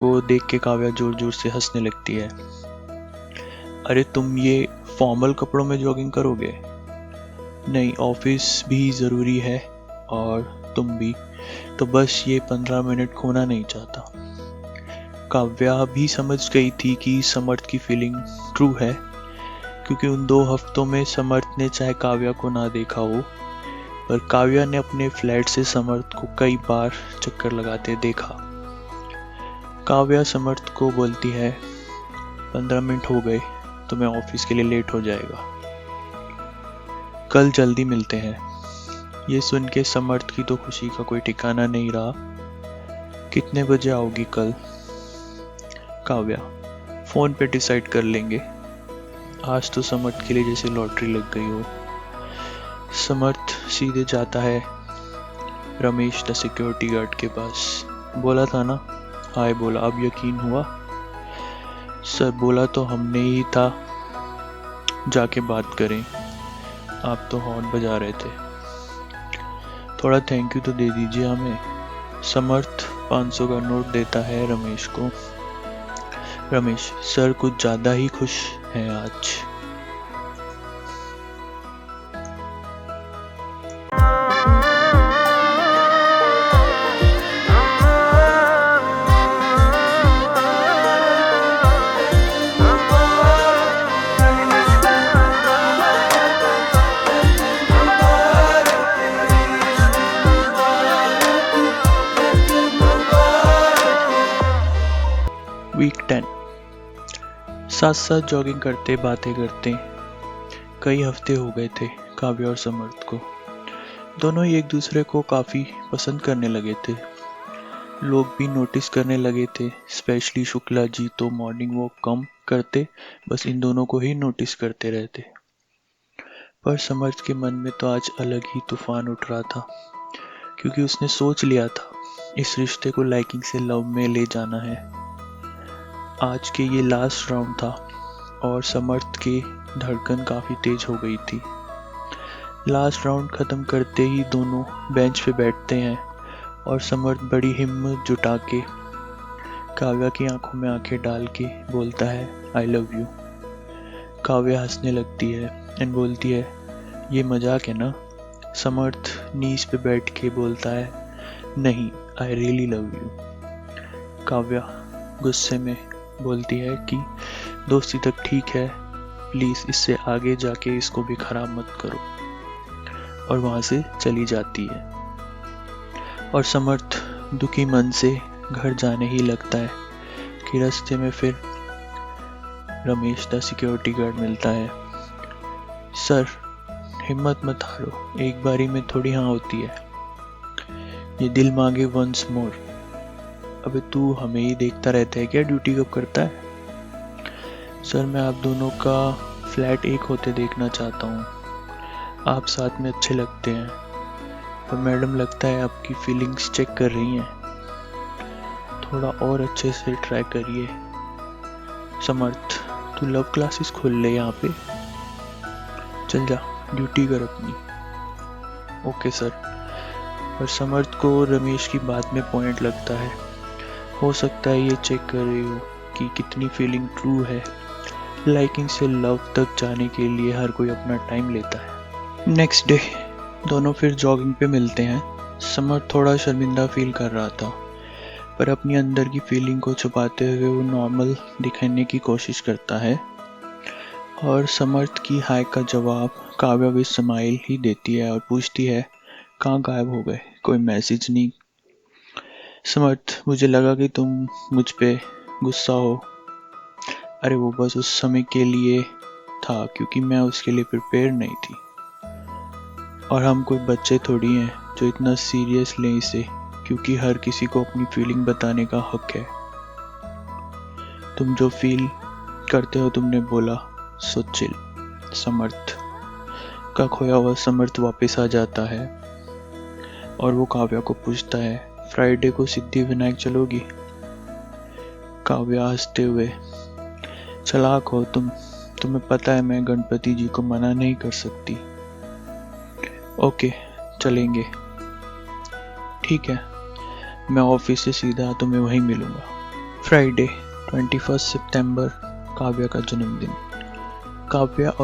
वो देख के काव्या जोर जोर से हंसने लगती है। अरे तुम ये फॉर्मल कपड़ों में जॉगिंग करोगे? नहीं, ऑफिस भी ज़रूरी है और तुम भी, तो बस ये 15 मिनट खोना नहीं चाहता। काव्या भी समझ गई थी कि समर्थ की फीलिंग ट्रू है, क्योंकि उन 2 हफ्तों में समर्थ ने चाहे काव्या को ना देखा हो, पर काव्या ने अपने फ्लैट से समर्थ को कई बार चक्कर लगाते देखा। काव्या समर्थ को बोलती है, 15 मिनट हो गए तो मैं ऑफिस के लिए लेट हो जाएगा, कल जल्दी मिलते हैं। ये सुन के समर्थ की तो खुशी का कोई ठिकाना नहीं रहा। कितने बजे आओगी कल? काव्या, फोन पे डिसाइड कर लेंगे। आज तो समर्थ के लिए जैसे लॉटरी लग गई हो। समर्थ सीधे जाता है रमेश द सिक्योरिटी गार्ड के पास। बोला था ना, हाय बोला, अब यकीन हुआ? सर बोला तो हमने ही था, जाके बात करें, आप तो हॉर्न बजा रहे थे। थोड़ा थैंक यू तो दे दीजिए हमें। समर्थ 500 का नोट देता है रमेश को। रमेश, सर कुछ ज्यादा ही खुश हैं आज। वीक 10। साथ साथ जॉगिंग करते बातें करते कई हफ्ते हो गए थे काव्या और समर्थ को। दोनों ही एक दूसरे को काफ़ी पसंद करने लगे थे। लोग भी नोटिस करने लगे थे, स्पेशली शुक्ला जी तो मॉर्निंग वॉक कम करते, बस इन दोनों को ही नोटिस करते रहते। पर समर्थ के मन में तो आज अलग ही तूफान उठ रहा था, क्योंकि उसने सोच लिया था इस रिश्ते को लाइकिंग से लव में ले जाना है। आज के ये लास्ट राउंड था और समर्थ की धड़कन काफ़ी तेज हो गई थी। लास्ट राउंड ख़त्म करते ही दोनों बेंच पे बैठते हैं और समर्थ बड़ी हिम्मत जुटा के काव्या की आंखों में आंखें डाल के बोलता है, आई लव यू। काव्या हंसने लगती है एंड बोलती है, ये मजाक है ना? समर्थ नीज पे बैठ के बोलता है, नहीं, I really love you. Kavya गुस्से में बोलती है कि दोस्ती तक ठीक है, प्लीज़ इससे आगे जाके इसको भी खराब मत करो, और वहाँ से चली जाती है। और समर्थ दुखी मन से घर जाने ही लगता है कि रास्ते में फिर रमेश द सिक्योरिटी गार्ड मिलता है। सर, हिम्मत मत हारो, एक बारी में थोड़ी हाँ होती है, ये दिल मांगे वंस मोर। अबे तू हमें ही देखता रहता है क्या? ड्यूटी कब करता है? सर मैं आप दोनों का फ्लैट एक होते देखना चाहता हूँ, आप साथ में अच्छे लगते हैं, पर मैडम लगता है आपकी फीलिंग्स चेक कर रही हैं, थोड़ा और अच्छे से ट्राई करिए। समर्थ, तू लव क्लासेस खोल ले यहाँ पे, चल जा ड्यूटी कर अपनी। Okay sir. पर समर्थ को रमेश की बात में पॉइंट लगता है, हो सकता है ये चेक कर रही हो कि कितनी फीलिंग ट्रू है। लाइकिंग से लव तक जाने के लिए हर कोई अपना टाइम लेता है। नेक्स्ट डे दोनों फिर जॉगिंग पे मिलते हैं। समर्थ थोड़ा शर्मिंदा फील कर रहा था, पर अपनी अंदर की फीलिंग को छुपाते हुए वो नॉर्मल दिखाने की कोशिश करता है। और समर्थ की हाय का जवाब काव्या भी स्माइल ही देती है और पूछती है, कहाँ गायब हो गए, कोई मैसेज नहीं? समर्थ, मुझे लगा कि तुम मुझ पे गुस्सा हो। अरे वो बस उस समय के लिए था, क्योंकि मैं उसके लिए प्रिपेयर नहीं थी, और हम कोई बच्चे थोड़ी हैं जो इतना सीरियस लें इसे, क्योंकि हर किसी को अपनी फीलिंग बताने का हक है। तुम जो फील करते हो तुमने बोला, सो चिल। समर्थ का खोया हुआ समर्थ वापस आ जाता है और वो काव्या को पूछता है, फ्राइडे को सिद्धि विनायक चलोगी? काव्या हंसते हुए, चालाक हो तुम, तुम्हें पता है मैं गणपति जी को मना नहीं कर सकती। ओके चलेंगे, ठीक है, मैं ऑफिस से सीधा तुम्हें वहीं मिलूंगा। फ्राइडे 21 सितंबर काव्या का जन्मदिन। काव्या और